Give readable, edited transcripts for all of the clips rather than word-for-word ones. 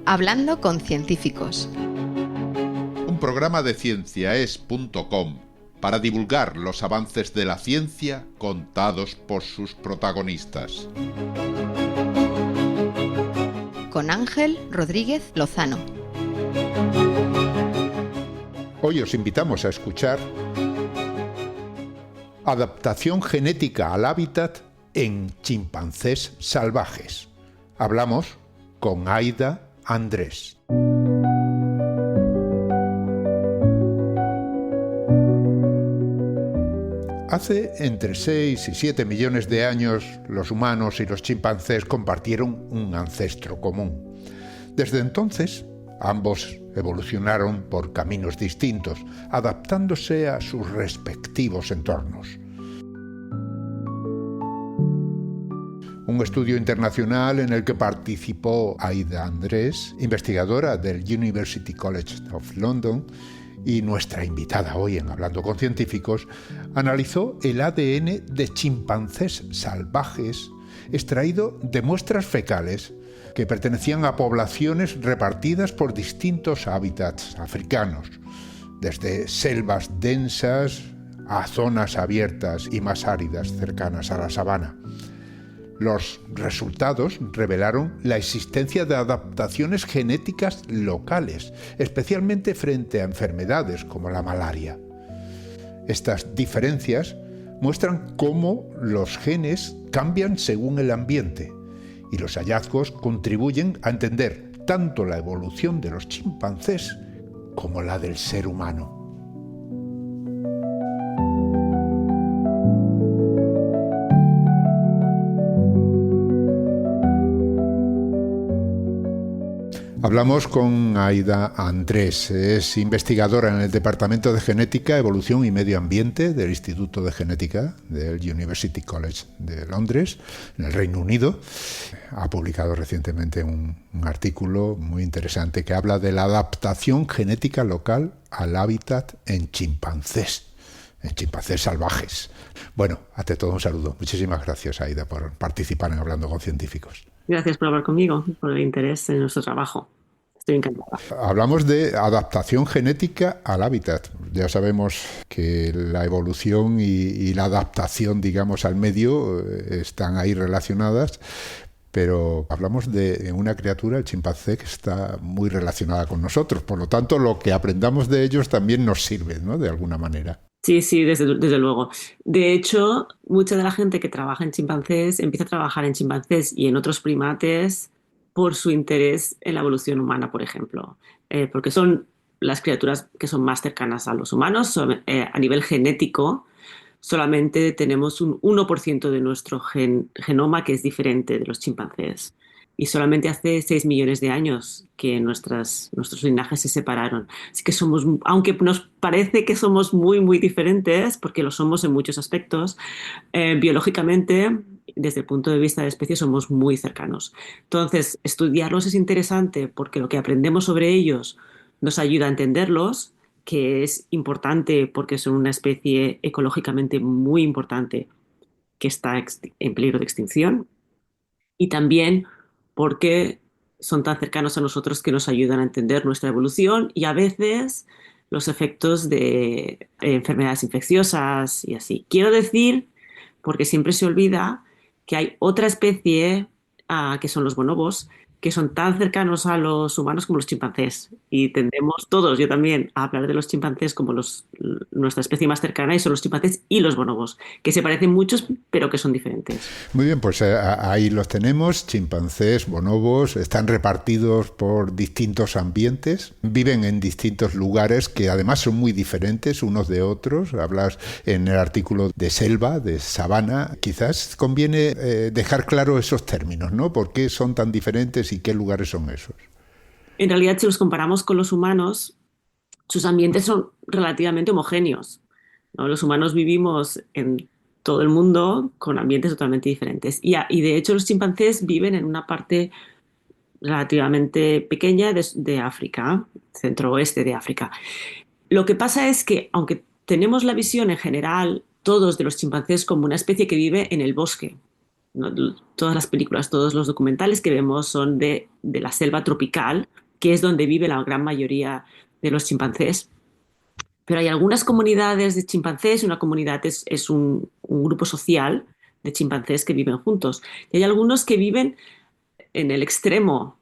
Hablando con científicos. Un programa de cienciaes.com para divulgar los avances de la ciencia contados por sus protagonistas. Con Ángel Rodríguez Lozano. Hoy os invitamos a escuchar Adaptación genética al hábitat en chimpancés salvajes. Hablamos con Aida Andrés. Hace entre 6 y 7 millones de años, los humanos y los chimpancés compartieron un ancestro común. Desde entonces, ambos evolucionaron por caminos distintos, adaptándose a sus respectivos entornos. Un estudio internacional en el que participó Aida Andrés, investigadora del University College of London, y nuestra invitada hoy en Hablando con Científicos, analizó el ADN de chimpancés salvajes extraído de muestras fecales que pertenecían a poblaciones repartidas por distintos hábitats africanos, desde selvas densas a zonas abiertas y más áridas cercanas a la sabana. Los resultados revelaron la existencia de adaptaciones genéticas locales, especialmente frente a enfermedades como la malaria. Estas diferencias muestran cómo los genes cambian según el ambiente, y los hallazgos contribuyen a entender tanto la evolución de los chimpancés como la del ser humano. Hablamos con Aida Andrés, es investigadora en el Departamento de Genética, Evolución y Medio Ambiente del Instituto de Genética del University College de Londres, en el Reino Unido. Ha publicado recientemente un artículo muy interesante que habla de la adaptación genética local al hábitat en chimpancés salvajes. Bueno, ante todo un saludo. Muchísimas gracias, Aida, por participar en Hablando con Científicos. Gracias por hablar conmigo, por el interés en nuestro trabajo. Estoy encantada. Hablamos de adaptación genética al hábitat. Ya sabemos que la evolución y la adaptación, digamos, al medio están ahí relacionadas, pero hablamos de una criatura, el chimpancé, que está muy relacionada con nosotros. Por lo tanto, lo que aprendamos de ellos también nos sirve, ¿no?, de alguna manera. Sí, desde luego. De hecho, mucha de la gente que trabaja en chimpancés empieza a trabajar en chimpancés y en otros primates por su interés en la evolución humana, por ejemplo, porque son las criaturas que son más cercanas a los humanos. A nivel genético, solamente tenemos un 1% de nuestro genoma que es diferente de los chimpancés. Y solamente hace 6 millones de años que nuestros linajes se separaron. Así que aunque nos parece que somos muy, muy diferentes, porque lo somos en muchos aspectos, biológicamente, desde el punto de vista de especie, somos muy cercanos. Entonces, estudiarlos es interesante porque lo que aprendemos sobre ellos nos ayuda a entenderlos, que es importante porque son una especie ecológicamente muy importante que está en peligro de extinción. Y también porque son tan cercanos a nosotros que nos ayudan a entender nuestra evolución y a veces los efectos de enfermedades infecciosas y así. Quiero decir, porque siempre se olvida, que hay otra especie, que son los bonobos, que son tan cercanos a los humanos como los chimpancés. Y tendemos todos, yo también, a hablar de los chimpancés como nuestra especie más cercana, y son los chimpancés y los bonobos, que se parecen muchos, pero que son diferentes. Muy bien, pues ahí los tenemos, chimpancés, bonobos, están repartidos por distintos ambientes, viven en distintos lugares que además son muy diferentes unos de otros. Hablas en el artículo de selva, de sabana. Quizás conviene dejar claro esos términos, ¿no? ¿Por qué son tan diferentes y qué lugares son esos? En realidad, si los comparamos con los humanos, sus ambientes son relativamente homogéneos, ¿no? Los humanos vivimos en todo el mundo con ambientes totalmente diferentes. Y de hecho, los chimpancés viven en una parte relativamente pequeña de África, centro-oeste de África. Lo que pasa es que, aunque tenemos la visión en general, todos, de los chimpancés como una especie que vive en el bosque, ¿no? Todas las películas, todos los documentales que vemos son de la selva tropical, que es donde vive la gran mayoría de los chimpancés. Pero hay algunas comunidades de chimpancés, una comunidad es un grupo social de chimpancés que viven juntos. Y hay algunos que viven en el extremo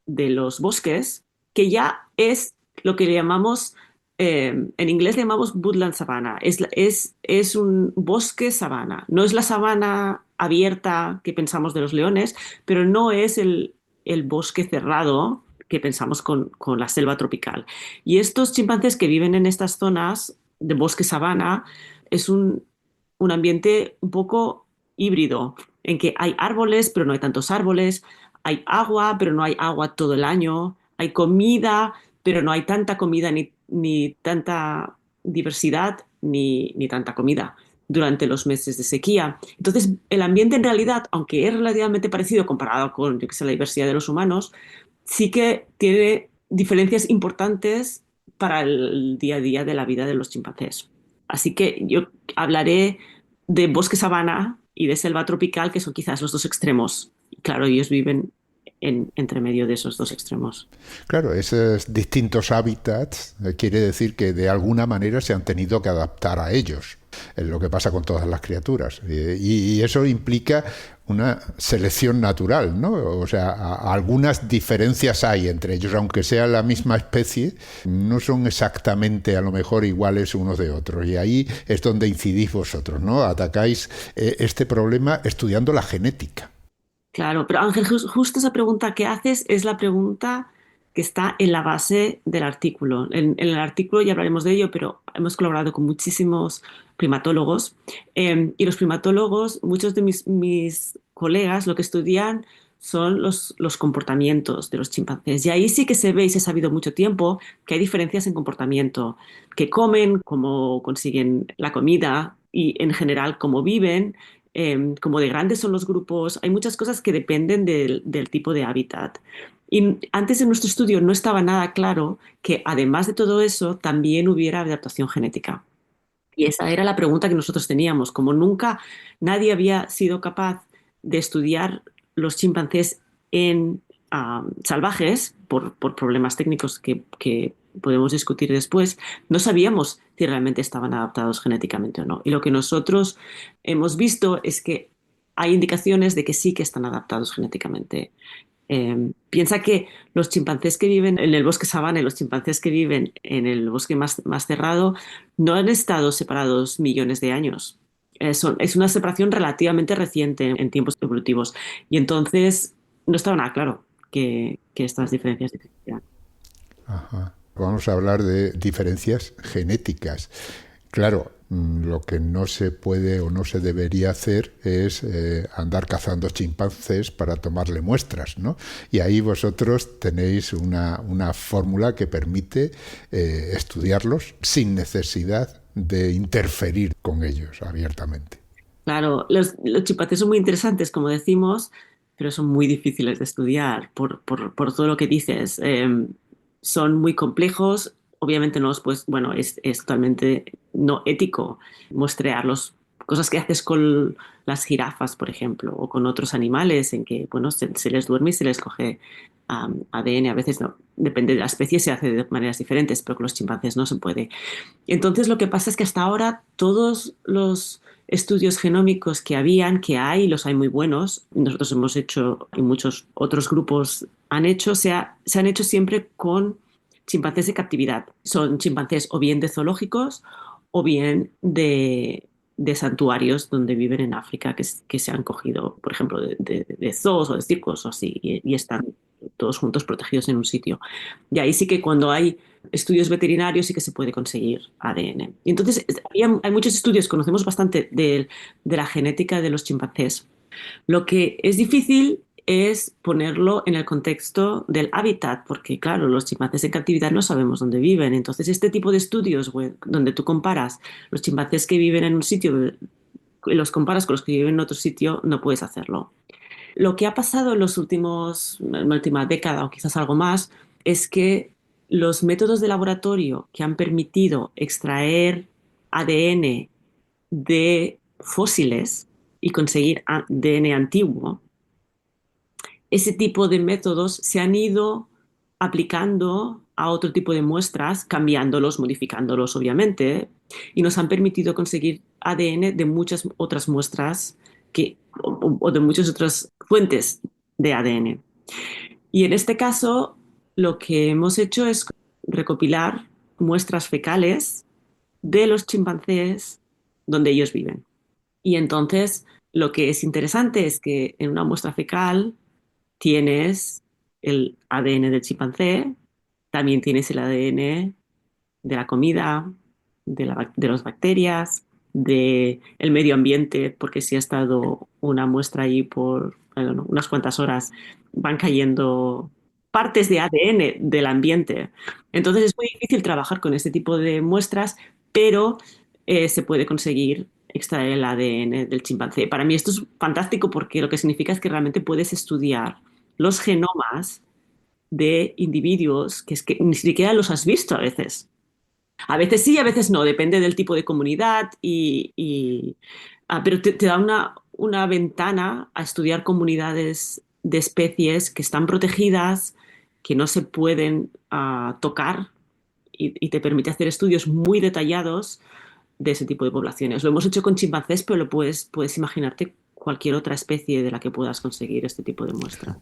de los bosques, que ya es lo que le llamamos, en inglés le llamamos woodland sabana, es un bosque sabana. No es la sabana abierta que pensamos de los leones, pero no es el bosque cerrado que pensamos con la selva tropical. Y estos chimpancés que viven en estas zonas de bosque sabana es un ambiente un poco híbrido, en que hay árboles, pero no hay tantos árboles, hay agua, pero no hay agua todo el año, hay comida, pero no hay tanta comida ni tanta diversidad ni tanta comida durante los meses de sequía. Entonces, el ambiente en realidad, aunque es relativamente parecido comparado con, yo que sé, la diversidad de los humanos, sí que tiene diferencias importantes para el día a día de la vida de los chimpancés. Así que yo hablaré de bosque sabana y de selva tropical, que son quizás los dos extremos. Y claro, ellos viven entre medio de esos dos extremos. Claro, esos distintos hábitats quiere decir que de alguna manera se han tenido que adaptar a ellos. Es lo que pasa con todas las criaturas. Y eso implica una selección natural, ¿no? O sea, algunas diferencias hay entre ellos, aunque sea la misma especie, no son exactamente a lo mejor iguales unos de otros. Y ahí es donde incidís vosotros, ¿no? Atacáis este problema estudiando la genética. Claro, pero Ángel, justo esa pregunta que haces es la pregunta que está en la base del artículo. En el artículo ya hablaremos de ello, pero hemos colaborado con muchísimos primatólogos y los primatólogos, muchos de mis colegas, lo que estudian son los comportamientos de los chimpancés. Y ahí sí que se ve y se ha sabido mucho tiempo que hay diferencias en comportamiento, que comen, cómo consiguen la comida y en general cómo viven, como de grandes son los grupos. Hay muchas cosas que dependen del tipo de hábitat. Y antes de nuestro estudio no estaba nada claro que además de todo eso también hubiera adaptación genética. Y esa era la pregunta que nosotros teníamos. Como nunca nadie había sido capaz de estudiar los chimpancés en salvajes, por problemas técnicos que podemos discutir después, no sabíamos si realmente estaban adaptados genéticamente o no. Y lo que nosotros hemos visto es que hay indicaciones de que sí que están adaptados genéticamente. Piensa que los chimpancés que viven en el bosque sabana y los chimpancés que viven en el bosque más cerrado no han estado separados millones de años. Es una separación relativamente reciente en tiempos evolutivos. Y entonces no estaba nada claro que estas diferencias existían. Ajá. Vamos a hablar de diferencias genéticas. Claro, lo que no se puede o no se debería hacer es andar cazando chimpancés para tomarle muestras, ¿no? Y ahí vosotros tenéis una fórmula que permite estudiarlos sin necesidad de interferir con ellos abiertamente. Claro, los chimpancés son muy interesantes, como decimos, pero son muy difíciles de estudiar por todo lo que dices. Son muy complejos. Obviamente no, pues, bueno, es totalmente no ético muestrearlos. Cosas que haces con las jirafas, por ejemplo, o con otros animales en que, bueno, se les duerme y se les coge ADN. A veces no, depende de la especie, se hace de maneras diferentes, pero con los chimpancés no se puede. Entonces lo que pasa es que hasta ahora todos los estudios genómicos que hay, los hay muy buenos, nosotros hemos hecho y muchos otros grupos han hecho, se han hecho siempre con chimpancés de captividad. Son chimpancés o bien de zoológicos o bien de santuarios donde viven en África, que se han cogido, por ejemplo, de zoos o de circos o así, y están todos juntos protegidos en un sitio. Y ahí sí que cuando hay estudios veterinarios sí que se puede conseguir ADN. Y entonces hay muchos estudios, conocemos bastante de la genética de los chimpancés. Lo que es difícil es ponerlo en el contexto del hábitat, porque claro, los chimpancés en captividad no sabemos dónde viven. Entonces, este tipo de estudios donde tú comparas los chimpancés que viven en un sitio y los comparas con los que viven en otro sitio, no puedes hacerlo. Lo que ha pasado en en la última década o quizás algo más es que los métodos de laboratorio que han permitido extraer ADN de fósiles y conseguir ADN antiguo, ese tipo de métodos se han ido aplicando a otro tipo de muestras, cambiándolos, modificándolos, obviamente, y nos han permitido conseguir ADN de muchas otras muestras o de muchas otras fuentes de ADN. Y en este caso, lo que hemos hecho es recopilar muestras fecales de los chimpancés donde ellos viven. Y entonces, lo que es interesante es que en una muestra fecal tienes el ADN del chimpancé, también tienes el ADN de la comida, de las bacterias, del medio ambiente, porque si ha estado una muestra ahí por unas cuantas horas, van cayendo partes de ADN del ambiente. Entonces es muy difícil trabajar con este tipo de muestras, pero se puede conseguir extraer el ADN del chimpancé. Para mí esto es fantástico porque lo que significa es que realmente puedes estudiar los genomas de individuos que es que ni siquiera los has visto a veces. A veces sí, a veces no, depende del tipo de comunidad, pero te da una ventana a estudiar comunidades de especies que están protegidas, que no se pueden tocar y te permite hacer estudios muy detallados de ese tipo de poblaciones. Lo hemos hecho con chimpancés, pero puedes imaginarte cualquier otra especie de la que puedas conseguir este tipo de muestras.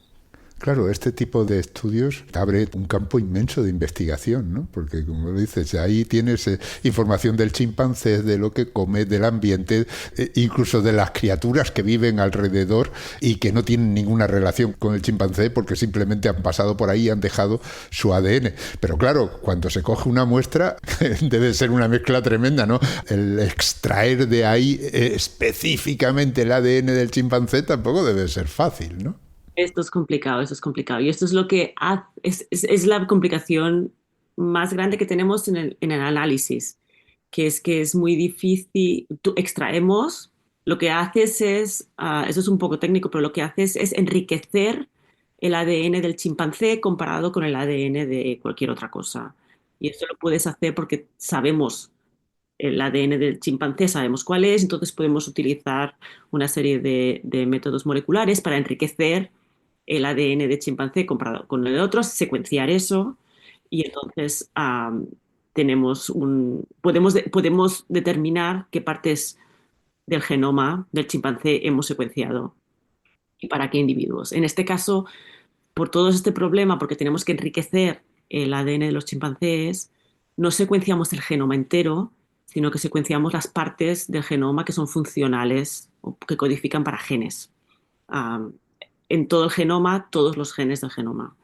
Claro, este tipo de estudios abre un campo inmenso de investigación, ¿no? Porque, como dices, ahí tienes información del chimpancé, de lo que come, del ambiente, incluso de las criaturas que viven alrededor y que no tienen ninguna relación con el chimpancé porque simplemente han pasado por ahí y han dejado su ADN. Pero claro, cuando se coge una muestra, debe ser una mezcla tremenda, ¿no? El extraer de ahí específicamente el ADN del chimpancé tampoco debe ser fácil, ¿no? Esto es complicado, esto es complicado. Y esto es lo que es la complicación más grande que tenemos en el análisis, que es muy difícil. Tú extraemos, lo que haces es, eso es un poco técnico, pero lo que haces es enriquecer el ADN del chimpancé comparado con el ADN de cualquier otra cosa. Y esto lo puedes hacer porque sabemos el ADN del chimpancé, sabemos cuál es, entonces podemos utilizar una serie de métodos moleculares para enriquecer el ADN de chimpancé comparado con el de otros, secuenciar eso y entonces podemos determinar qué partes del genoma del chimpancé hemos secuenciado y para qué individuos. En este caso, por todo este problema, porque tenemos que enriquecer el ADN de los chimpancés, no secuenciamos el genoma entero, sino que secuenciamos las partes del genoma que son funcionales o que codifican para genes. En todo el genoma, todos los genes del genoma.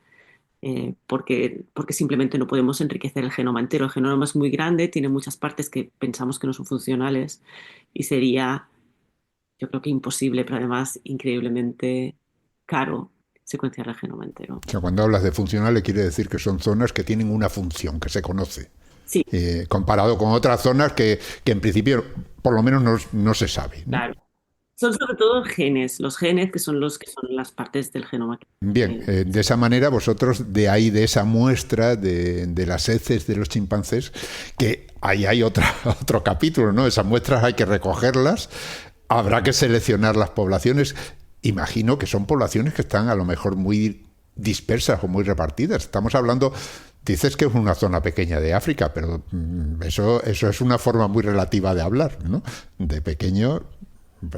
Porque simplemente no podemos enriquecer el genoma entero. El genoma es muy grande, tiene muchas partes que pensamos que no son funcionales y sería, yo creo que imposible, pero además increíblemente caro secuenciar el genoma entero. O sea, cuando hablas de funcionales quiere decir que son zonas que tienen una función, que se conoce. Sí. Comparado con otras zonas que en principio por lo menos no se sabe, ¿no? Claro. Son sobre todo genes, los genes que son las partes del genoma. Bien, de esa manera vosotros, de ahí, de esa muestra de las heces de los chimpancés, que ahí hay otro capítulo, ¿no? Esas muestras hay que recogerlas, habrá que seleccionar las poblaciones. Imagino que son poblaciones que están a lo mejor muy dispersas o muy repartidas. Estamos hablando, dices que es una zona pequeña de África, pero eso es una forma muy relativa de hablar, ¿no? De pequeño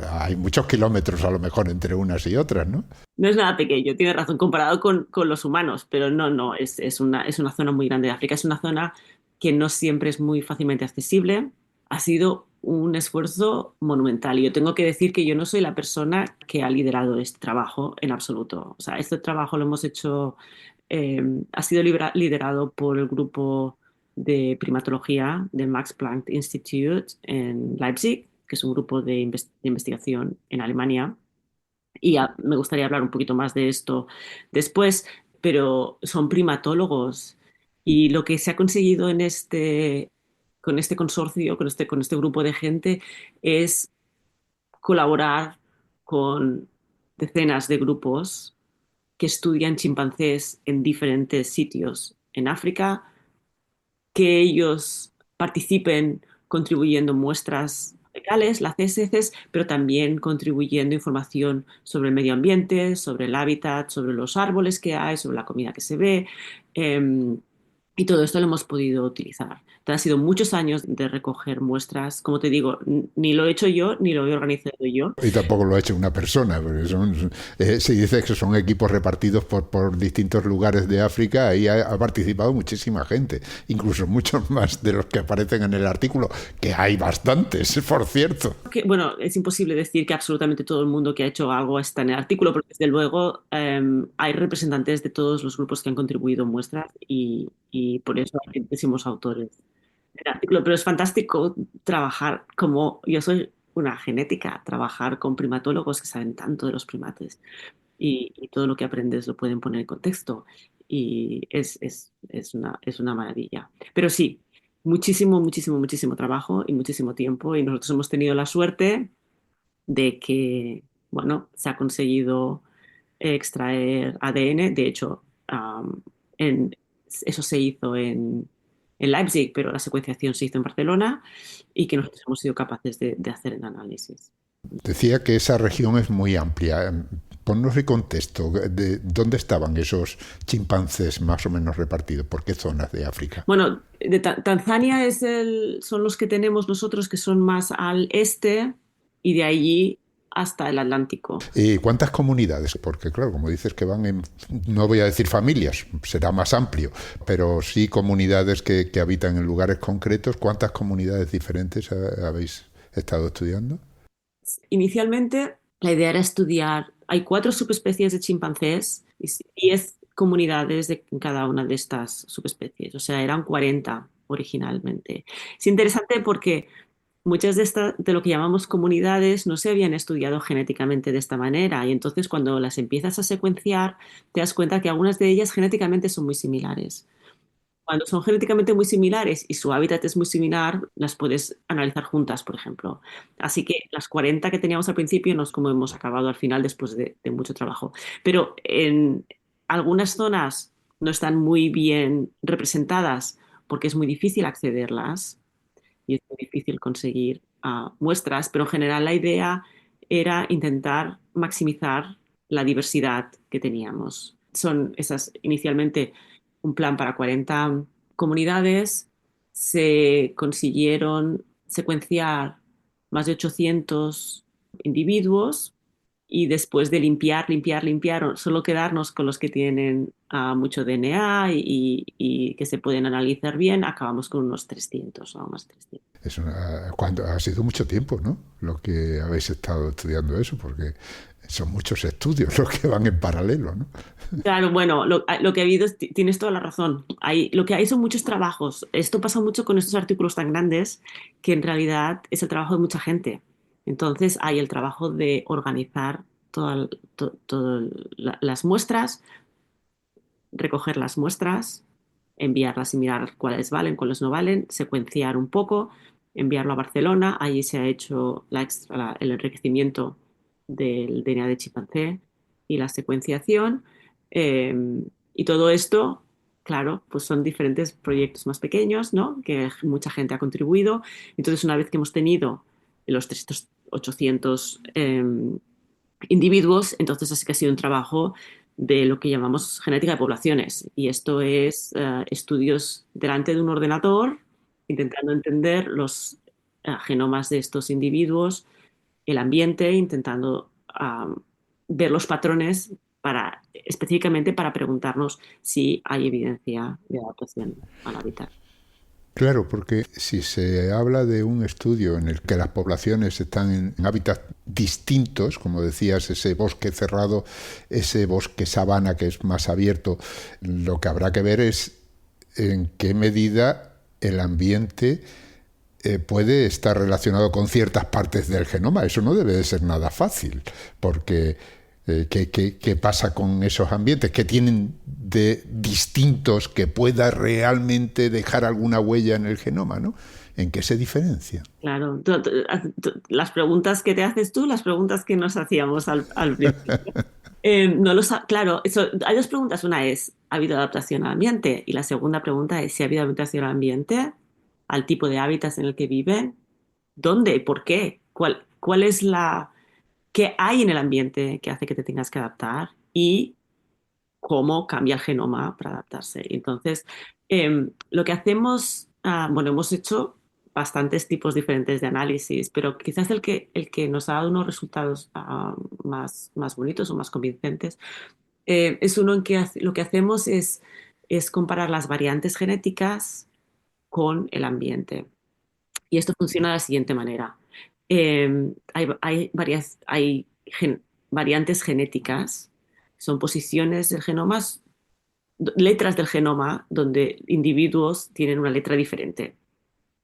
hay muchos kilómetros a lo mejor entre unas y otras, ¿no? No es nada pequeño, tienes razón, comparado con los humanos, pero no, es una zona muy grande de África, es una zona que no siempre es muy fácilmente accesible. Ha sido un esfuerzo monumental y yo tengo que decir que yo no soy la persona que ha liderado este trabajo en absoluto. O sea, este trabajo lo hemos hecho, ha sido liderado por el grupo de primatología del Max Planck Institute en Leipzig, que es un grupo de investigación en Alemania. Y me gustaría hablar un poquito más de esto después, pero son primatólogos y lo que se ha conseguido con este consorcio, con este grupo de gente, es colaborar con decenas de grupos que estudian chimpancés en diferentes sitios en África, que ellos participen contribuyendo muestras legales, las CSCs, pero también contribuyendo información sobre el medio ambiente, sobre el hábitat, sobre los árboles que hay, sobre la comida que se ve. eh, y todo esto lo hemos podido utilizar. Entonces, han sido muchos años de recoger muestras. Como te digo, ni lo he hecho yo, ni lo he organizado yo. Y tampoco lo ha hecho una persona, porque se dice que son equipos repartidos por distintos lugares de África. Ahí ha participado muchísima gente, incluso muchos más de los que aparecen en el artículo, que hay bastantes, por cierto. Bueno, es imposible decir que absolutamente todo el mundo que ha hecho algo está en el artículo, porque desde luego hay representantes de todos los grupos que han contribuido en muestras y por eso hay muchísimos autores del artículo. Pero es fantástico trabajar como yo soy una genética, trabajar con primatólogos que saben tanto de los primates y todo lo que aprendes lo pueden poner en contexto y es una maravilla. Pero sí, muchísimo, muchísimo, muchísimo trabajo y muchísimo tiempo y nosotros hemos tenido la suerte de que, bueno, se ha conseguido extraer ADN. De hecho, en, eso se hizo en Leipzig, pero la secuenciación se hizo en Barcelona y que nosotros hemos sido capaces de hacer el análisis. Decía que esa región es muy amplia. Ponnos el contexto. ¿De dónde estaban esos chimpancés más o menos repartidos? ¿Por qué zonas de África? Bueno, de Tanzania son los que tenemos nosotros, que son más al este, y de allí hasta el Atlántico. ¿Y cuántas comunidades? Porque claro, como dices que van en, no voy a decir familias, será más amplio, pero sí comunidades que habitan en lugares concretos. ¿Cuántas comunidades diferentes habéis estado estudiando? Inicialmente, la idea era estudiar, hay 4 subespecies de chimpancés y 10 comunidades en cada una de estas subespecies, o sea, eran 40 originalmente. Es interesante porque muchas de lo que llamamos comunidades no se habían estudiado genéticamente de esta manera y entonces cuando las empiezas a secuenciar te das cuenta que algunas de ellas genéticamente son muy similares. Cuando son genéticamente muy similares y su hábitat es muy similar, las puedes analizar juntas, por ejemplo. Así que las 40 que teníamos al principio no es como hemos acabado al final después de mucho trabajo. Pero en algunas zonas no están muy bien representadas porque es muy difícil accederlas y es muy difícil conseguir muestras, pero en general la idea era intentar maximizar la diversidad que teníamos. Son esas inicialmente un plan para 40 comunidades, se consiguieron secuenciar más de 800 individuos y después de limpiar, solo quedarnos con los que tienen mucho DNA y que se pueden analizar bien, acabamos con unos 300 o más 300. Ha sido mucho tiempo, ¿no? Lo que habéis estado estudiando eso, porque son muchos estudios los que van en paralelo, ¿no? Claro, bueno, lo que ha habido, tienes toda la razón. Lo que hay son muchos trabajos. Esto pasa mucho con estos artículos tan grandes que en realidad es el trabajo de mucha gente. Entonces hay el trabajo de organizar todas las muestras, recoger las muestras, enviarlas y mirar cuáles valen, cuáles no valen, secuenciar un poco, enviarlo a Barcelona. Allí se ha hecho el enriquecimiento del DNA de chimpancé y la secuenciación. Y todo esto, claro, pues son diferentes proyectos más pequeños, ¿no? Que mucha gente ha contribuido. Entonces, una vez que hemos tenido los 300, 800 individuos, entonces así que ha sido un trabajo de lo que llamamos genética de poblaciones. Y esto es estudios delante de un ordenador, intentando entender los genomas de estos individuos, el ambiente, intentando ver los patrones específicamente para preguntarnos si hay evidencia de adaptación al hábitat. Claro, porque si se habla de un estudio en el que las poblaciones están en hábitats distintos, como decías, ese bosque cerrado, ese bosque sabana que es más abierto, lo que habrá que ver es en qué medida el ambiente puede estar relacionado con ciertas partes del genoma. Eso no debe de ser nada fácil, porque ¿qué pasa con esos ambientes? ¿Qué tienen de distintos que pueda realmente dejar alguna huella en el genoma, ¿no? ¿En qué se diferencia? Claro, las preguntas que te haces tú, las preguntas que nos hacíamos al principio. Claro, hay 2 preguntas. Una es, ¿ha habido adaptación al ambiente? Y la segunda pregunta es si ha habido adaptación al ambiente, al tipo de hábitats en el que viven ¿Dónde? ¿Por qué? ¿Cuál es qué hay en el ambiente que hace que te tengas que adaptar? Y cómo cambia el genoma para adaptarse. Entonces, lo que hacemos, bueno, hemos hecho bastantes tipos diferentes de análisis, pero quizás el que nos ha dado unos resultados más bonitos o más convincentes es uno en que lo que hacemos es comparar las variantes genéticas con el ambiente. Y esto funciona de la siguiente manera. Hay variantes genéticas, son posiciones del genoma, letras del genoma, donde individuos tienen una letra diferente.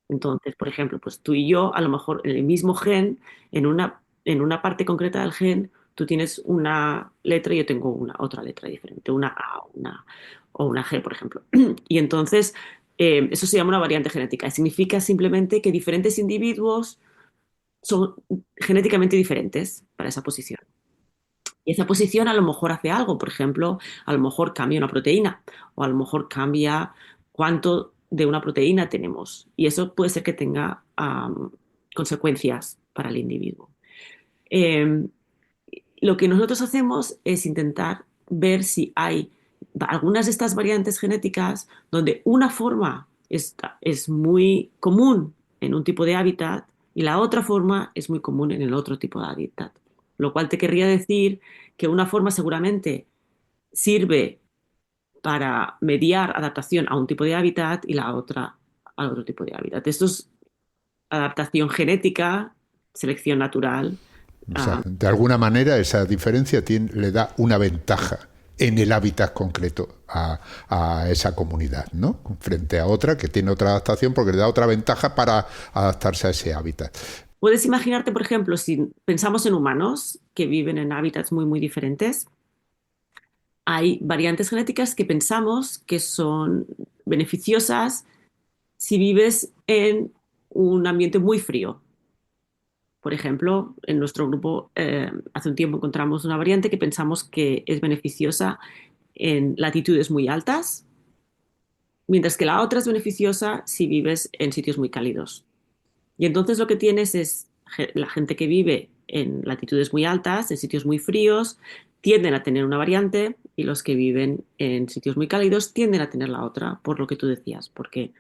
Entonces, por ejemplo, pues tú y yo, a lo mejor en el mismo gen, en una parte concreta del gen, tú tienes una letra y yo tengo otra letra diferente, una A o una G, por ejemplo. Y entonces, eso se llama una variante genética. Significa simplemente que diferentes individuos son genéticamente diferentes para esa posición. Y esa posición a lo mejor hace algo, por ejemplo, a lo mejor cambia una proteína o a lo mejor cambia cuánto de una proteína tenemos. Y eso puede ser que tenga consecuencias para el individuo. Lo que nosotros hacemos es intentar ver si hay algunas de estas variantes genéticas donde una forma es muy común en un tipo de hábitat y la otra forma es muy común en el otro tipo de hábitat. Lo cual te querría decir que una forma seguramente sirve para mediar adaptación a un tipo de hábitat y la otra al otro tipo de hábitat. Esto es adaptación genética, selección natural. O sea, de alguna manera esa diferencia le da una ventaja en el hábitat concreto a esa comunidad, ¿no? Frente a otra que tiene otra adaptación porque le da otra ventaja para adaptarse a ese hábitat. Puedes imaginarte, por ejemplo, si pensamos en humanos que viven en hábitats muy, muy diferentes, hay variantes genéticas que pensamos que son beneficiosas si vives en un ambiente muy frío. Por ejemplo, en nuestro grupo hace un tiempo encontramos una variante que pensamos que es beneficiosa en latitudes muy altas, mientras que la otra es beneficiosa si vives en sitios muy cálidos. Y entonces lo que tienes es la gente que vive en latitudes muy altas, en sitios muy fríos, tienden a tener una variante y los que viven en sitios muy cálidos tienden a tener la otra, por lo que tú decías, porque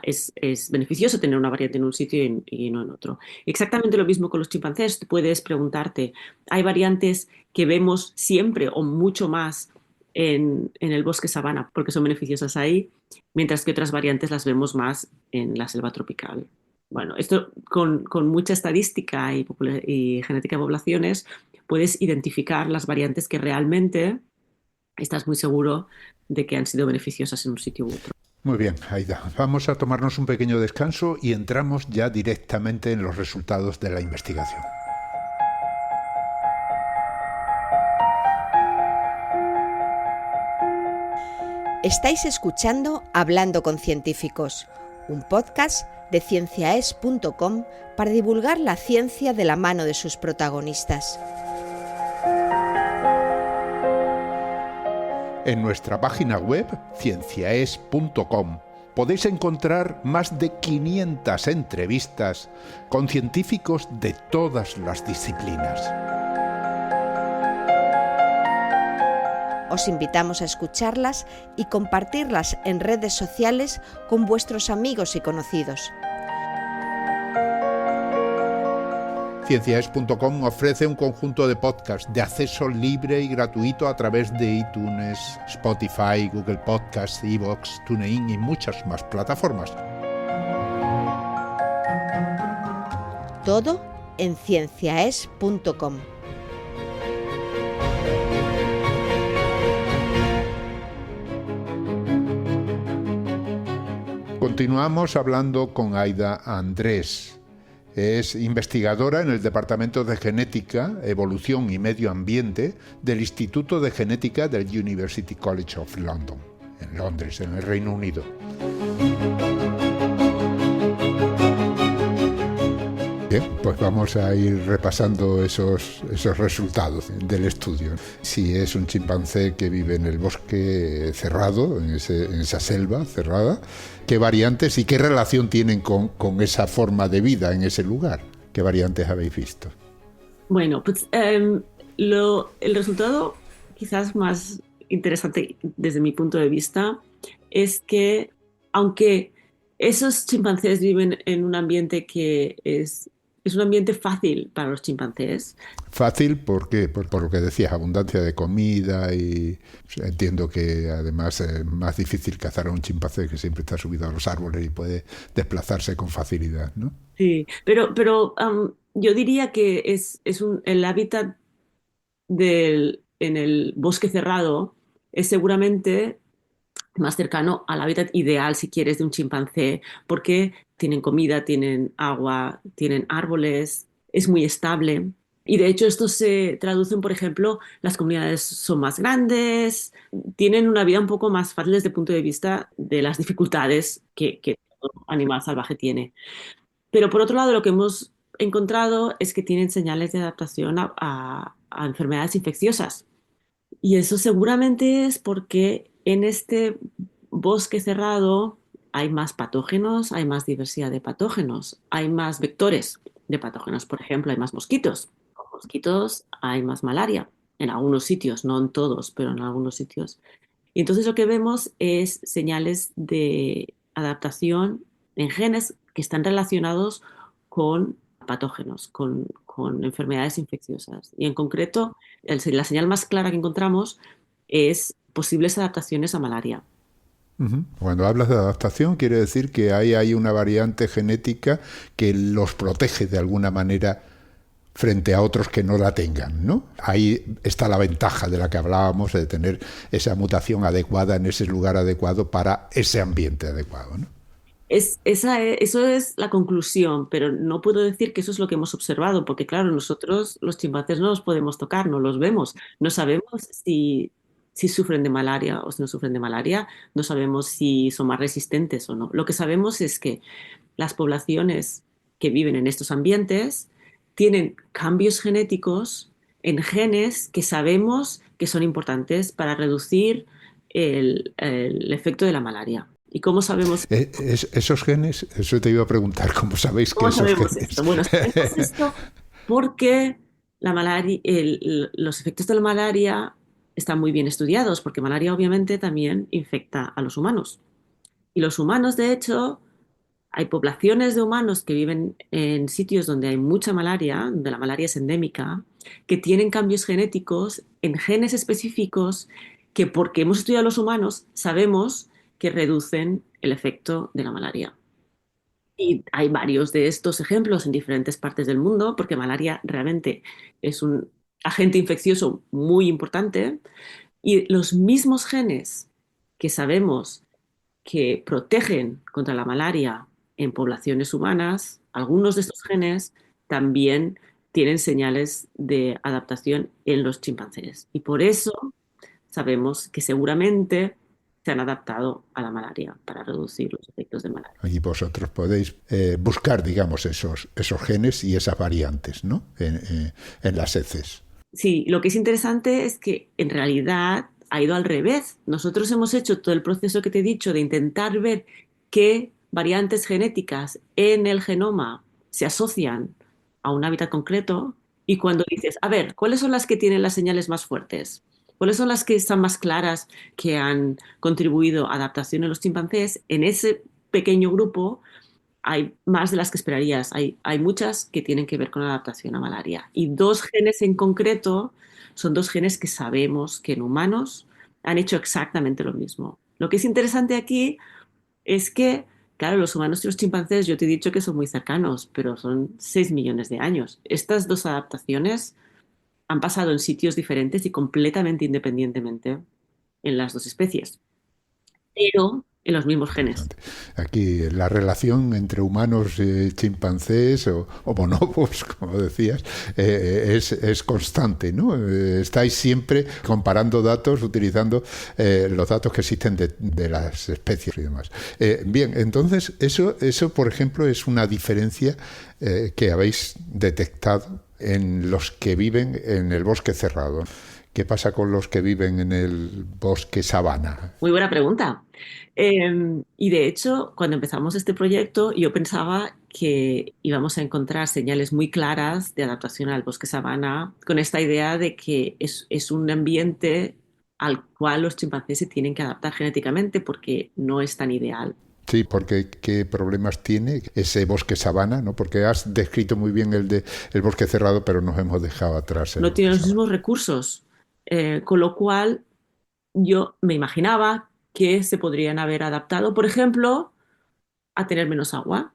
es beneficioso tener una variante en un sitio y no en otro. Exactamente lo mismo con los chimpancés. Puedes preguntarte, ¿hay variantes que vemos siempre o mucho más en el bosque sabana porque son beneficiosas ahí, mientras que otras variantes las vemos más en la selva tropical? Bueno, esto con mucha estadística y genética de poblaciones puedes identificar las variantes que realmente estás muy seguro de que han sido beneficiosas en un sitio u otro. Muy bien, Aida. Vamos a tomarnos un pequeño descanso y entramos ya directamente en los resultados de la investigación. Estáis escuchando Hablando con Científicos, un podcast de cienciaes.com para divulgar la ciencia de la mano de sus protagonistas. En nuestra página web, cienciaes.com, podéis encontrar más de 500 entrevistas con científicos de todas las disciplinas. Os invitamos a escucharlas y compartirlas en redes sociales con vuestros amigos y conocidos. Cienciaes.com ofrece un conjunto de podcasts de acceso libre y gratuito a través de iTunes, Spotify, Google Podcasts, iVoox, TuneIn y muchas más plataformas. Todo en cienciaes.com. Continuamos hablando con Aida Andrés. Es investigadora en el Departamento de Genética, Evolución y Medio Ambiente del Instituto de Genética del University College of London, en Londres, en el Reino Unido. Bien, pues vamos a ir repasando esos resultados del estudio. Si es un chimpancé que vive en el bosque cerrado, en esa selva cerrada, ¿qué variantes y qué relación tienen con esa forma de vida en ese lugar? ¿Qué variantes habéis visto? Bueno, pues el resultado quizás más interesante desde mi punto de vista es que aunque esos chimpancés viven en un ambiente que es un ambiente fácil para los chimpancés. Fácil, ¿por qué? Por lo que decías, abundancia de comida y entiendo que además es más difícil cazar a un chimpancé que siempre está subido a los árboles y puede desplazarse con facilidad, ¿no? Sí, pero yo diría que el hábitat en el bosque cerrado es seguramente más cercano al hábitat ideal, si quieres, de un chimpancé, porque tienen comida, tienen agua, tienen árboles, es muy estable. Y de hecho esto se traduce en, por ejemplo, las comunidades son más grandes, tienen una vida un poco más fácil desde el punto de vista de las dificultades que todo animal salvaje tiene. Pero por otro lado, lo que hemos encontrado es que tienen señales de adaptación a enfermedades infecciosas. Y eso seguramente es porque en este bosque cerrado hay más patógenos, hay más diversidad de patógenos, hay más vectores de patógenos. Por ejemplo, hay más mosquitos. Con mosquitos hay más malaria en algunos sitios, no en todos, pero en algunos sitios. Y entonces lo que vemos es señales de adaptación en genes que están relacionados con patógenos, con enfermedades infecciosas. Y en concreto, la señal más clara que encontramos es posibles adaptaciones a malaria. Uh-huh. Cuando hablas de adaptación, quiere decir que hay una variante genética que los protege de alguna manera frente a otros que no la tengan, ¿no? Ahí está la ventaja de la que hablábamos, de tener esa mutación adecuada en ese lugar adecuado para ese ambiente adecuado, ¿no? Eso es la conclusión, pero no puedo decir que eso es lo que hemos observado, porque claro, nosotros los chimpancés no los podemos tocar, no los vemos, no sabemos si sufren de malaria o si no sufren de malaria, no sabemos si son más resistentes o no. Lo que sabemos es que las poblaciones que viven en estos ambientes tienen cambios genéticos en genes que sabemos que son importantes para reducir el efecto de la malaria. ¿Y cómo sabemos? Esos genes, eso te iba a preguntar, ¿cómo sabéis que ¿Cómo esos sabemos genes? esto? Bueno, sabemos esto porque la malaria, los efectos de la malaria están muy bien estudiados, porque malaria obviamente también infecta a los humanos. Y los humanos, de hecho, hay poblaciones de humanos que viven en sitios donde hay mucha malaria, donde la malaria es endémica, que tienen cambios genéticos en genes específicos que, porque hemos estudiado a los humanos, sabemos que reducen el efecto de la malaria. Y hay varios de estos ejemplos en diferentes partes del mundo, porque malaria realmente es un agente infeccioso muy importante y los mismos genes que sabemos que protegen contra la malaria en poblaciones humanas, algunos de estos genes también tienen señales de adaptación en los chimpancés. Y por eso sabemos que seguramente se han adaptado a la malaria para reducir los efectos de malaria. Y vosotros podéis buscar, digamos, esos genes y esas variantes, ¿no? En las heces. Sí, lo que es interesante es que en realidad ha ido al revés. Nosotros hemos hecho todo el proceso que te he dicho de intentar ver qué variantes genéticas en el genoma se asocian a un hábitat concreto y cuando dices, a ver, ¿cuáles son las que tienen las señales más fuertes? ¿Cuáles son las que están más claras que han contribuido a adaptación en los chimpancés? En ese pequeño grupo hay más de las que esperarías. Hay muchas que tienen que ver con la adaptación a malaria. Y dos genes en concreto son dos genes que sabemos que en humanos han hecho exactamente lo mismo. Lo que es interesante aquí es que, claro, los humanos y los chimpancés, yo te he dicho que son muy cercanos, pero son 6 millones de años. Estas dos adaptaciones han pasado en sitios diferentes y completamente independientemente en las dos especies. Pero en los mismos genes. Interesante. Aquí la relación entre humanos, chimpancés o bonobos, como decías, es constante, ¿no? Estáis siempre comparando datos, utilizando los datos que existen de las especies y demás. Bien, entonces eso, por ejemplo, es una diferencia que habéis detectado en los que viven en el bosque cerrado. ¿Qué pasa con los que viven en el bosque sabana? Muy buena pregunta. Y de hecho, cuando empezamos este proyecto, yo pensaba que íbamos a encontrar señales muy claras de adaptación al bosque sabana, con esta idea de que es un ambiente al cual los chimpancés se tienen que adaptar genéticamente porque no es tan ideal. Sí, porque qué problemas tiene ese bosque sabana, ¿no? Porque has descrito muy bien el bosque cerrado, pero nos hemos dejado atrás el No bosque tienen los sabana. mismos recursos, con lo cual yo me imaginaba que se podrían haber adaptado, por ejemplo, a tener menos agua.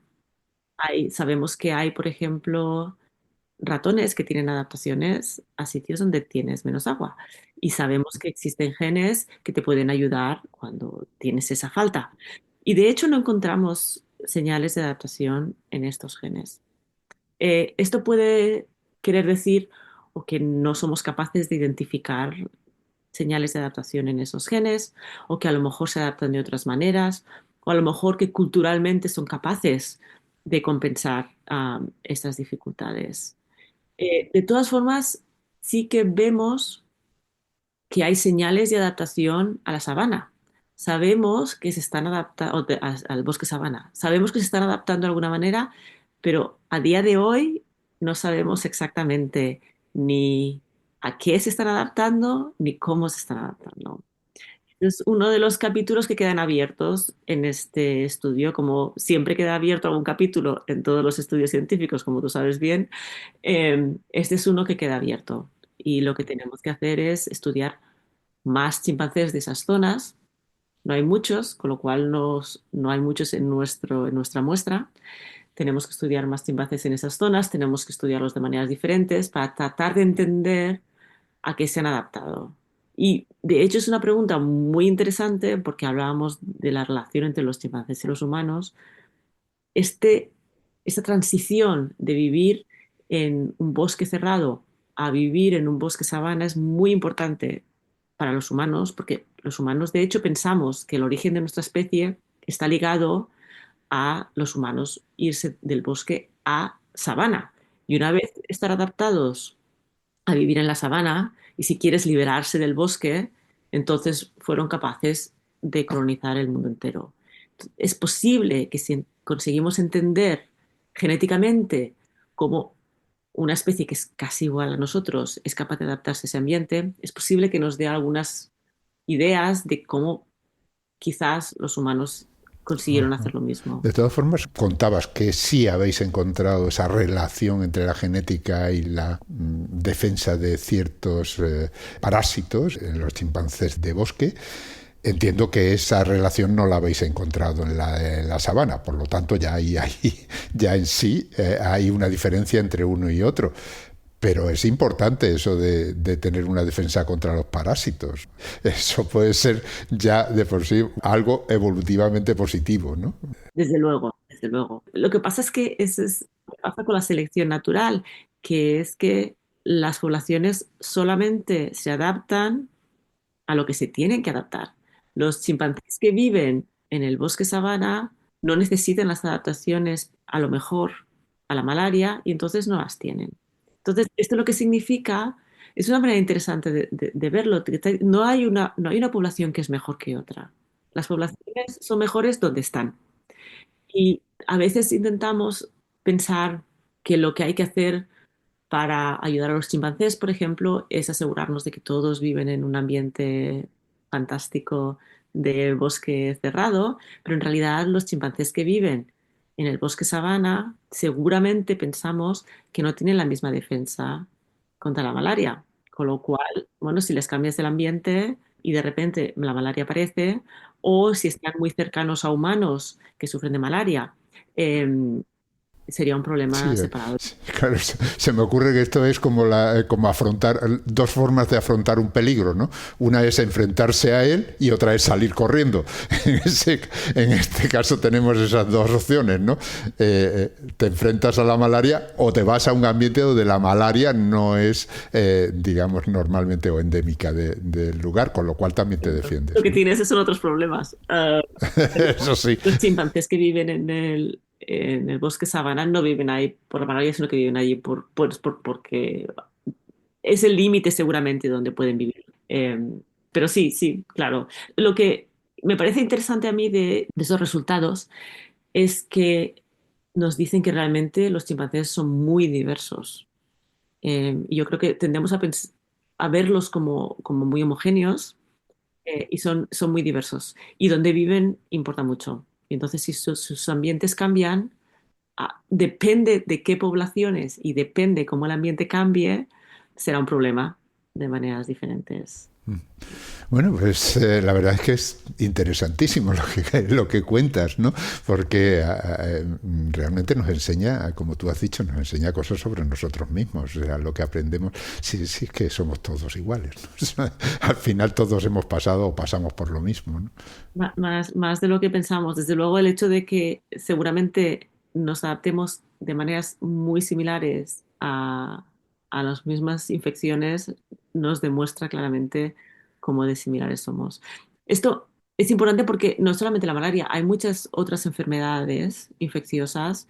Sabemos que hay, por ejemplo, ratones que tienen adaptaciones a sitios donde tienes menos agua. Y sabemos que existen genes que te pueden ayudar cuando tienes esa falta. Y de hecho no encontramos señales de adaptación en estos genes. Esto puede querer decir o que no somos capaces de identificar señales de adaptación en esos genes, o que a lo mejor se adaptan de otras maneras, o a lo mejor que culturalmente son capaces de compensar estas dificultades. De todas formas, sí que vemos que hay señales de adaptación a la sabana. Sabemos que se están adaptando al bosque sabana. Sabemos que se están adaptando de alguna manera, pero a día de hoy no sabemos exactamente ni a qué se están adaptando ni cómo se están adaptando. Es uno de los capítulos que quedan abiertos en este estudio, como siempre queda abierto algún capítulo en todos los estudios científicos, como tú sabes bien, este es uno que queda abierto. Y lo que tenemos que hacer es estudiar más chimpancés de esas zonas. No hay muchos, con lo cual no hay muchos en nuestra muestra. Tenemos que estudiar más chimpancés en esas zonas, tenemos que estudiarlos de maneras diferentes para tratar de entender a qué se han adaptado. Y de hecho es una pregunta muy interesante porque hablábamos de la relación entre los chimpancés y los humanos. Este, esta transición de vivir en un bosque cerrado a vivir en un bosque sabana es muy importante para los humanos porque los humanos de hecho pensamos que el origen de nuestra especie está ligado a los humanos irse del bosque a sabana. Y una vez estar adaptados a vivir en la sabana y si quieres liberarse del bosque, entonces fueron capaces de colonizar el mundo entero. Es posible que si conseguimos entender genéticamente cómo una especie que es casi igual a nosotros es capaz de adaptarse a ese ambiente, es posible que nos dé algunas ideas de cómo quizás los humanos consiguieron hacer lo mismo. De todas formas, contabas que sí habéis encontrado esa relación entre la genética y la defensa de ciertos parásitos en los chimpancés de bosque. Entiendo que esa relación no la habéis encontrado en la sabana, por lo tanto ya en sí hay una diferencia entre uno y otro. Pero es importante eso de tener una defensa contra los parásitos. Eso puede ser ya de por sí algo evolutivamente positivo, ¿no? Desde luego, desde luego. Lo que pasa es que eso es lo que pasa con la selección natural, que es que las poblaciones solamente se adaptan a lo que se tienen que adaptar. Los chimpancés que viven en el bosque sabana no necesitan las adaptaciones a lo mejor a la malaria y entonces no las tienen. Entonces, esto lo que significa es una manera interesante de verlo. No hay una población que es mejor que otra. Las poblaciones son mejores donde están. Y a veces intentamos pensar que lo que hay que hacer para ayudar a los chimpancés, por ejemplo, es asegurarnos de que todos viven en un ambiente fantástico de bosque cerrado, pero en realidad los chimpancés que viven en el bosque sabana seguramente pensamos que no tienen la misma defensa contra la malaria. Con lo cual, bueno, si les cambias el ambiente y de repente la malaria aparece, o si están muy cercanos a humanos que sufren de malaria, sería un problema Sí, separado. claro, se me ocurre que esto es como afrontar dos formas de afrontar un peligro, ¿no? Una es enfrentarse a él y otra es salir corriendo. En este caso tenemos esas dos opciones, ¿no? Te enfrentas a la malaria o te vas a un ambiente donde la malaria no es, digamos, normalmente o endémica del lugar, con lo cual también te defiendes, Lo que ¿no? tienes son otros problemas. Eso sí. Los chimpancés que viven en el bosque sabana no viven ahí por la malaria, sino que viven allí porque es el límite seguramente donde pueden vivir. Pero sí, sí, claro. Lo que me parece interesante a mí de esos resultados es que nos dicen que realmente los chimpancés son muy diversos. Y yo creo que tendemos a verlos como muy homogéneos, y son muy diversos. Y donde viven importa mucho. Y entonces, si sus ambientes cambian, depende de qué poblaciones y depende cómo el ambiente cambie, será un problema de maneras diferentes. Bueno, pues la verdad es que es interesantísimo lo que cuentas, ¿no? Porque realmente nos enseña, como tú has dicho, nos enseña cosas sobre nosotros mismos. O sea, lo que aprendemos, sí, sí es que somos todos iguales, ¿no? O sea, al final todos hemos pasado o pasamos por lo mismo, ¿no? Más de lo que pensamos. Desde luego, el hecho de que seguramente nos adaptemos de maneras muy similares a las mismas infecciones nos demuestra claramente cómo de similares somos. Esto es importante porque no solamente la malaria, hay muchas otras enfermedades infecciosas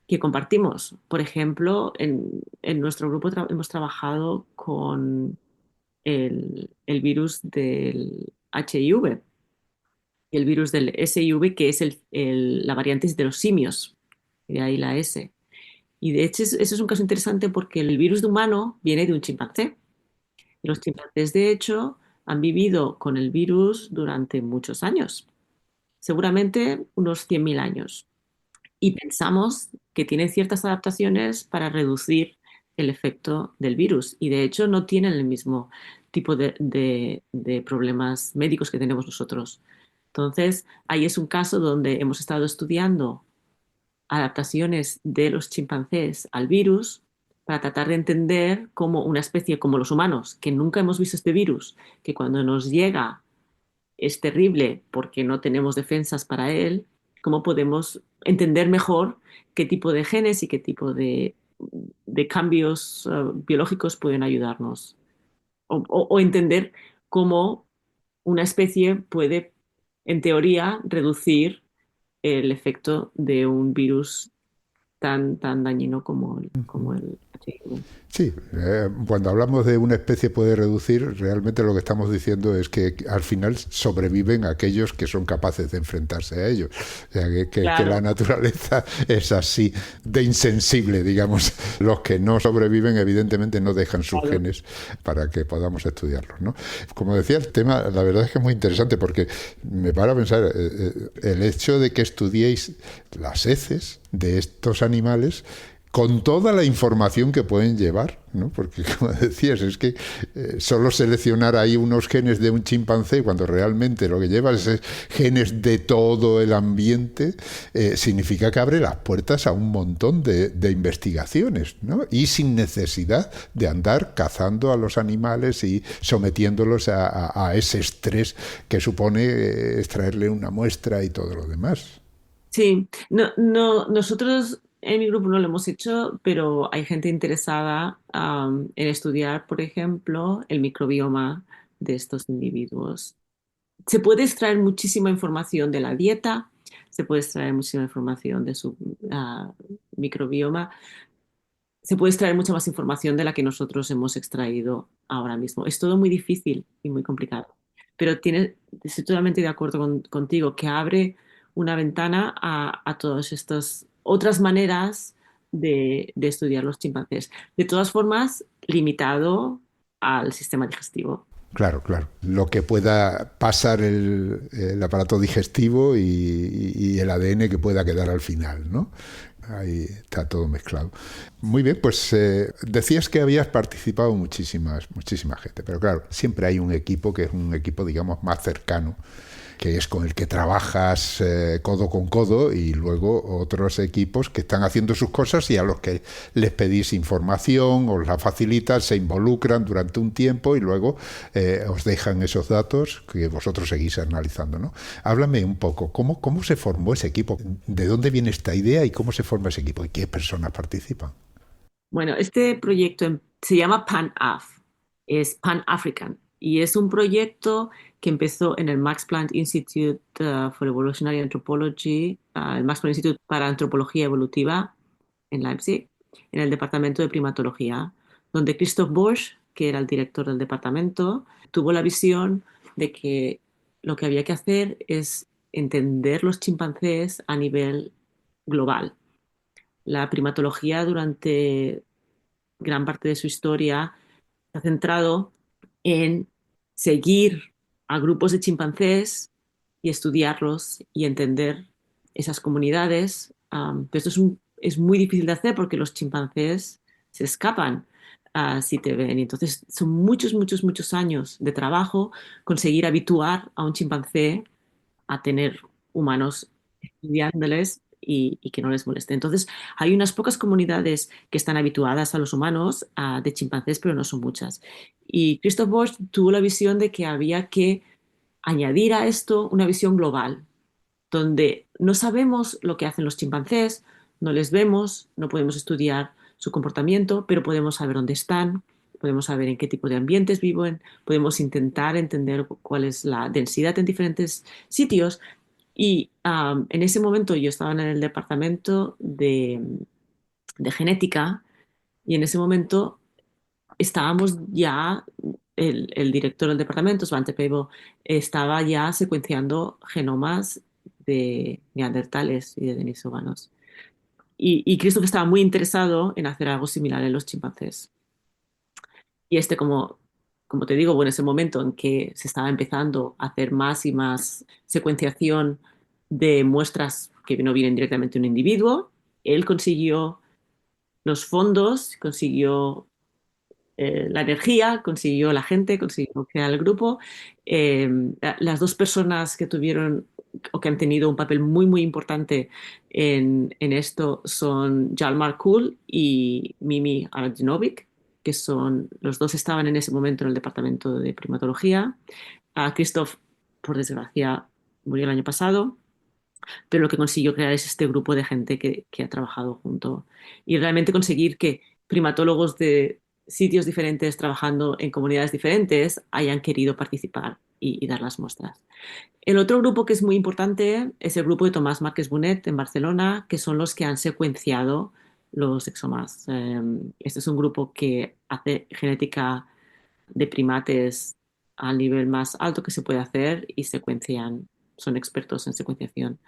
que compartimos. Por ejemplo, en nuestro grupo hemos trabajado con el virus del HIV y el virus del SIV, que es la variante de los simios, de ahí la S. Y de hecho, eso es un caso interesante porque el virus de humano viene de un chimpancé. Y los chimpancés, de hecho, han vivido con el virus durante muchos años, seguramente unos 100.000 años. Y pensamos que tienen ciertas adaptaciones para reducir el efecto del virus. Y de hecho, no tienen el mismo tipo de problemas médicos que tenemos nosotros. Entonces, ahí es un caso donde hemos estado estudiando adaptaciones de los chimpancés al virus para tratar de entender cómo una especie como los humanos, que nunca hemos visto este virus, que cuando nos llega es terrible porque no tenemos defensas para él, cómo podemos entender mejor qué tipo de genes y qué tipo de cambios biológicos pueden ayudarnos. O entender cómo una especie puede, en teoría, reducir el efecto de un virus tan dañino como el HIV. Sí, cuando hablamos de una especie puede reducir, realmente lo que estamos diciendo es que al final sobreviven aquellos que son capaces de enfrentarse a ellos. O sea, Claro. que la naturaleza es así, de insensible, digamos. Los que no sobreviven, evidentemente, no dejan sus Claro. genes para que podamos estudiarlos, ¿no? Como decía, el tema, la verdad es que es muy interesante porque me para a pensar, el hecho de que estudiéis las heces de estos animales con toda la información que pueden llevar, ¿no? Porque, como decías, es que solo seleccionar ahí unos genes de un chimpancé cuando realmente lo que lleva es genes de todo el ambiente, significa que abre las puertas a un montón de investigaciones, ¿no? Y sin necesidad de andar cazando a los animales y sometiéndolos a ese estrés que supone extraerle una muestra y todo lo demás. Sí, nosotros en mi grupo no lo hemos hecho, pero hay gente interesada en estudiar, por ejemplo, el microbioma de estos individuos. Se puede extraer muchísima información de la dieta, se puede extraer muchísima información de su microbioma, se puede extraer mucha más información de la que nosotros hemos extraído ahora mismo. Es todo muy difícil y muy complicado, pero estoy totalmente de acuerdo contigo que abre una ventana a todas estas otras maneras de estudiar los chimpancés. De todas formas, limitado al sistema digestivo. Claro, claro. Lo que pueda pasar el aparato digestivo y el ADN que pueda quedar al final, ¿no? Ahí está todo mezclado. Muy bien, pues decías que habías participado muchísima gente, pero claro, siempre hay un equipo que es un equipo, digamos, más cercano, que es con el que trabajas codo con codo, y luego otros equipos que están haciendo sus cosas y a los que les pedís información, os la facilitan, se involucran durante un tiempo y luego os dejan esos datos que vosotros seguís analizando, ¿no? Háblame un poco, ¿cómo se formó ese equipo? ¿De dónde viene esta idea y cómo se forma ese equipo? ¿Y qué personas participan? Bueno, este proyecto se llama PAN-AF, es Pan-African, y es un proyecto que empezó en el Max Planck Institute for Evolutionary Anthropology, el Max Planck Institute para Antropología Evolutiva en Leipzig, en el departamento de primatología, donde Christoph Borsch, que era el director del departamento, tuvo la visión de que lo que había que hacer es entender los chimpancés a nivel global. La primatología durante gran parte de su historia se ha centrado en seguir a grupos de chimpancés y estudiarlos y entender esas comunidades. Pero esto es muy difícil de hacer porque los chimpancés se escapan si te ven. Y entonces son muchos, muchos, muchos años de trabajo conseguir habituar a un chimpancé a tener humanos estudiándoles y que no les moleste. Entonces, hay unas pocas comunidades que están habituadas a los humanos, de chimpancés, pero no son muchas. Y Christoph Borch tuvo la visión de que había que añadir a esto una visión global, donde no sabemos lo que hacen los chimpancés, no les vemos, no podemos estudiar su comportamiento, pero podemos saber dónde están, podemos saber en qué tipo de ambientes viven, podemos intentar entender cuál es la densidad en diferentes sitios. Y en ese momento yo estaba en el departamento de genética, y en ese momento estábamos ya, el director del departamento, Svante Pebo, estaba ya secuenciando genomas de neandertales y de denisovanos. Y Christoph estaba muy interesado en hacer algo similar en los chimpancés. Y como te digo, bueno, ese momento en que se estaba empezando a hacer más y más secuenciación de muestras que no vienen directamente de un individuo, él consiguió los fondos, consiguió la energía, consiguió la gente, consiguió crear el grupo. Eh, las dos personas que tuvieron o que han tenido un papel muy, muy importante en esto son Jalmar Kuhl y Mimi Aradinovic, que son, los dos estaban en ese momento en el departamento de primatología. Christoph, por desgracia, murió el año pasado, pero lo que consiguió crear es este grupo de gente que ha trabajado junto y realmente conseguir que primatólogos de sitios diferentes trabajando en comunidades diferentes hayan querido participar y dar las muestras. El otro grupo que es muy importante es el grupo de Tomás Márquez Bonet en Barcelona, que son los que han secuenciado los exomas. Este es un grupo que hace genética de primates al nivel más alto que se puede hacer y secuencian, son expertos en secuenciación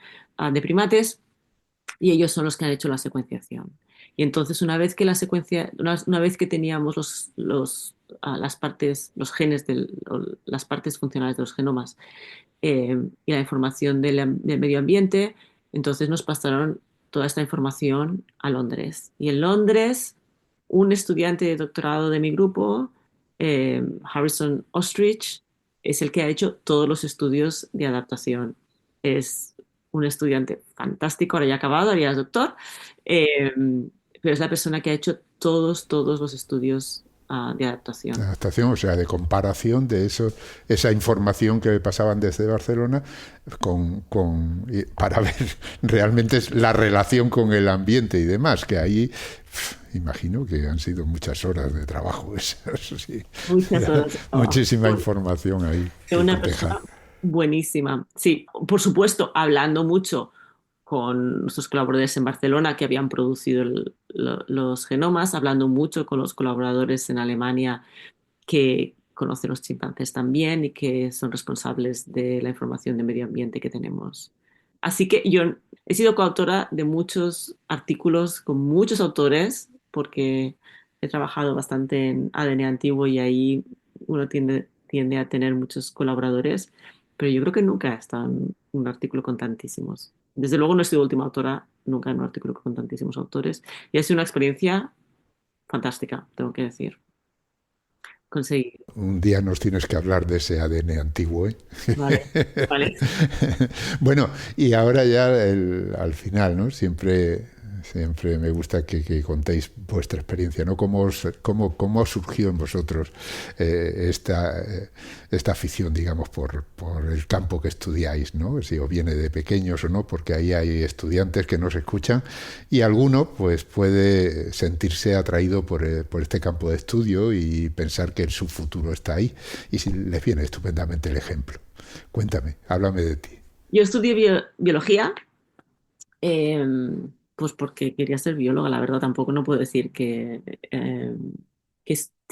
de primates, y ellos son los que han hecho la secuenciación. Y entonces una vez que teníamos las partes, los genes, las partes funcionales de los genomas, y la información del medio ambiente, entonces nos pasaron toda esta información a Londres. Y en Londres, un estudiante de doctorado de mi grupo, Harrison Ostrich, es el que ha hecho todos los estudios de adaptación. Es un estudiante fantástico, ahora ya ha acabado, ahora ya es doctor, eh, pero es la persona que ha hecho todos los estudios de De adaptación. adaptación, o sea, de comparación de eso, esa información que pasaban desde Barcelona para ver realmente la relación con el ambiente y demás, que ahí imagino que han sido muchas horas de trabajo, eso sí, Muchas horas de trabajo. muchísima información ahí De que una cotejar. persona buenísima. Sí, por supuesto, hablando mucho con nuestros colaboradores en Barcelona que habían producido los genomas, hablando mucho con los colaboradores en Alemania que conocen los chimpancés también y que son responsables de la información de medio ambiente que tenemos. Así que yo he sido coautora de muchos artículos con muchos autores porque he trabajado bastante en ADN antiguo y ahí uno tiende a tener muchos colaboradores, pero yo creo que nunca he estado en un artículo con tantísimos. Desde luego no he sido última autora nunca en un artículo con tantísimos autores. Y ha sido una experiencia fantástica, tengo que decir. Conseguir. Un día nos tienes que hablar de ese ADN antiguo, ¿eh? Vale, vale. Bueno, y ahora ya al final, ¿no? Siempre me gusta que contéis vuestra experiencia, ¿no? ¿Cómo surgió en vosotros esta afición, digamos, por el campo que estudiáis, ¿no? Si os viene de pequeños o no, porque ahí hay estudiantes que nos escuchan y alguno pues puede sentirse atraído por este campo de estudio y pensar que su futuro está ahí. Y si les viene estupendamente el ejemplo. Cuéntame, háblame de ti. Yo estudié biología, eh, pues porque quería ser bióloga, la verdad. Tampoco no puedo decir que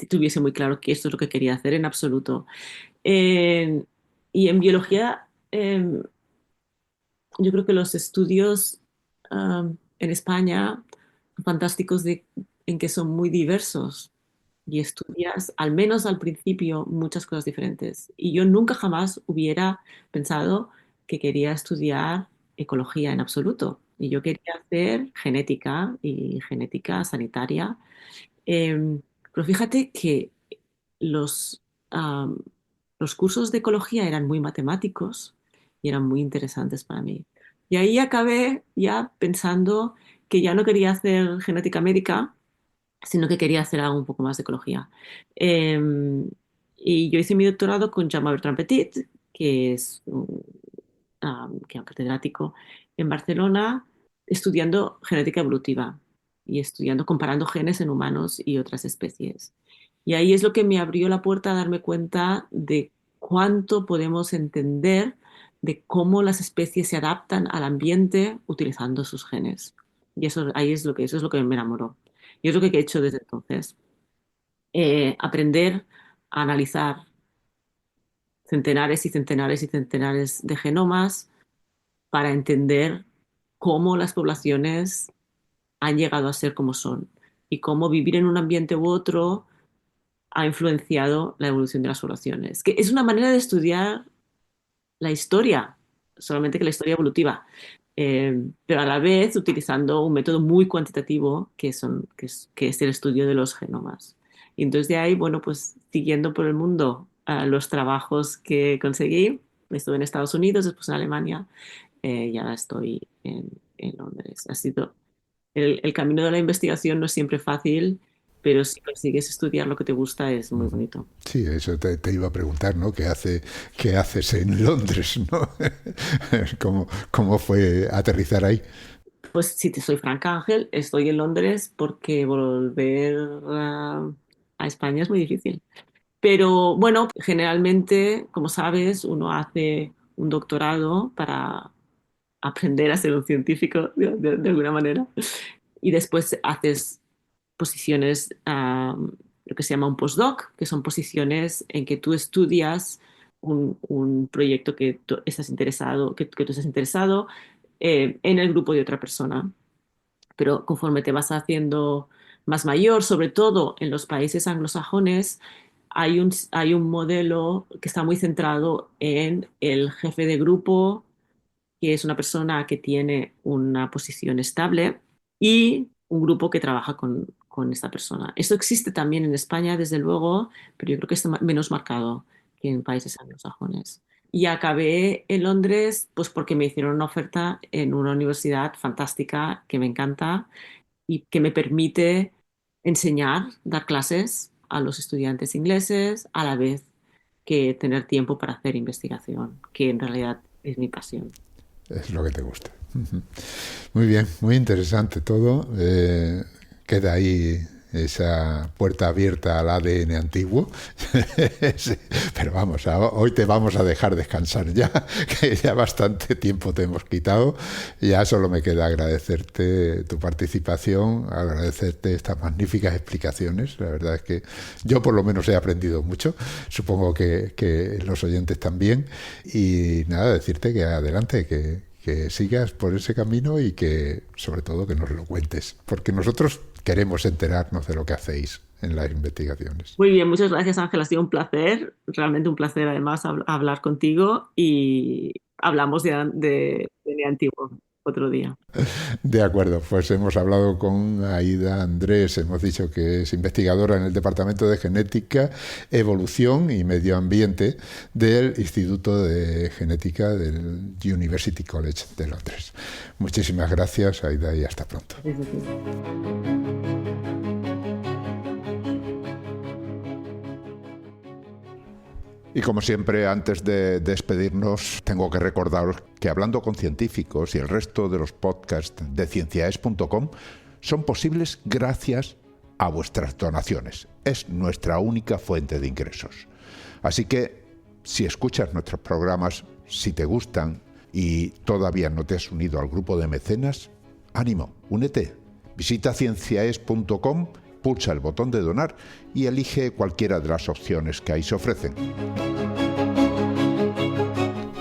tuviese muy claro que esto es lo que quería hacer en absoluto. Eh, y en biología, yo creo que los estudios en España son fantásticos en que son muy diversos y estudias, al menos al principio, muchas cosas diferentes. Y yo nunca jamás hubiera pensado que quería estudiar ecología en absoluto. Y yo quería hacer genética y genética sanitaria. Eh, pero fíjate que los, am, los cursos de ecología eran muy matemáticos y eran muy interesantes para mí. Y ahí acabé ya pensando que ya no quería hacer genética médica, sino que quería hacer algo un poco más de ecología. Eh, y yo hice mi doctorado con Jaume Bertran Petit, que es que es un catedrático en Barcelona, estudiando genética evolutiva y estudiando, comparando genes en humanos y otras especies. Y ahí es lo que me abrió la puerta a darme cuenta de cuánto podemos entender de cómo las especies se adaptan al ambiente utilizando sus genes. Y eso es lo que me enamoró. Y es lo que he hecho desde entonces. Aprender a analizar centenares y centenares y centenares de genomas para entender cómo las poblaciones han llegado a ser como son y cómo vivir en un ambiente u otro ha influenciado la evolución de las poblaciones. Que es una manera de estudiar la historia, solamente que la historia evolutiva, pero a la vez utilizando un método muy cuantitativo que es el estudio de los genomas. Y entonces de ahí, bueno, pues siguiendo por el mundo los trabajos que conseguí, estuve en Estados Unidos, después en Alemania, y ahora estoy en Londres. Ha sido el camino de la investigación no es siempre fácil, pero si consigues estudiar lo que te gusta es muy bonito. Sí, eso te iba a preguntar, ¿no? ¿Qué haces en Londres, ¿no? ¿Cómo fue aterrizar ahí? Pues si te soy franca, Ángel, estoy en Londres porque volver a España es muy difícil. Pero bueno, generalmente, como sabes, uno hace un doctorado para aprender a ser un científico de alguna manera y después haces posiciones, lo que se llama un postdoc, que son posiciones en que tú estudias un proyecto que tú estás interesado, que tú estás interesado en el grupo de otra persona. Pero conforme te vas haciendo más mayor, sobre todo en los países anglosajones, hay un modelo que está muy centrado en el jefe de grupo, que es una persona que tiene una posición estable, y un grupo que trabaja con esta persona. Esto existe también en España, desde luego, pero yo creo que está menos marcado que en países anglosajones. Y acabé en Londres pues porque me hicieron una oferta en una universidad fantástica que me encanta y que me permite enseñar, dar clases a los estudiantes ingleses a la vez que tener tiempo para hacer investigación, que en realidad es mi pasión. Es lo que te gusta. Muy bien, muy interesante todo. Queda ahí esa puerta abierta al ADN antiguo. Sí, pero vamos, hoy te vamos a dejar descansar ya, que ya bastante tiempo te hemos quitado. Ya solo me queda agradecerte tu participación, agradecerte estas magníficas explicaciones. La verdad es que yo por lo menos he aprendido mucho, supongo que los oyentes también. Y nada, decirte que adelante, que sigas por ese camino y que sobre todo que nos lo cuentes, porque nosotros queremos enterarnos de lo que hacéis en las investigaciones. Muy bien, muchas gracias Ángel, ha sido un placer, realmente un placer además hablar contigo y hablamos de antiguo. otro día. De acuerdo, pues hemos hablado con Aida Andrés, hemos dicho que es investigadora en el Departamento de Genética, Evolución y Medio Ambiente del Instituto de Genética del University College de Londres. Muchísimas gracias, Aida, y hasta pronto. Gracias a ti. Y como siempre, antes de despedirnos, tengo que recordaros que Hablando con Científicos y el resto de los podcasts de cienciaes.com son posibles gracias a vuestras donaciones. Es nuestra única fuente de ingresos. Así que, si escuchas nuestros programas, si te gustan y todavía no te has unido al grupo de mecenas, ánimo, únete. Visita cienciaes.com, pulsa el botón de donar y elige cualquiera de las opciones que ahí se ofrecen.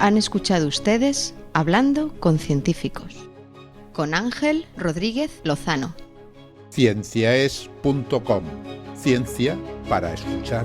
Han escuchado ustedes Hablando con Científicos, con Ángel Rodríguez Lozano. Cienciaes.com. Ciencia para escuchar.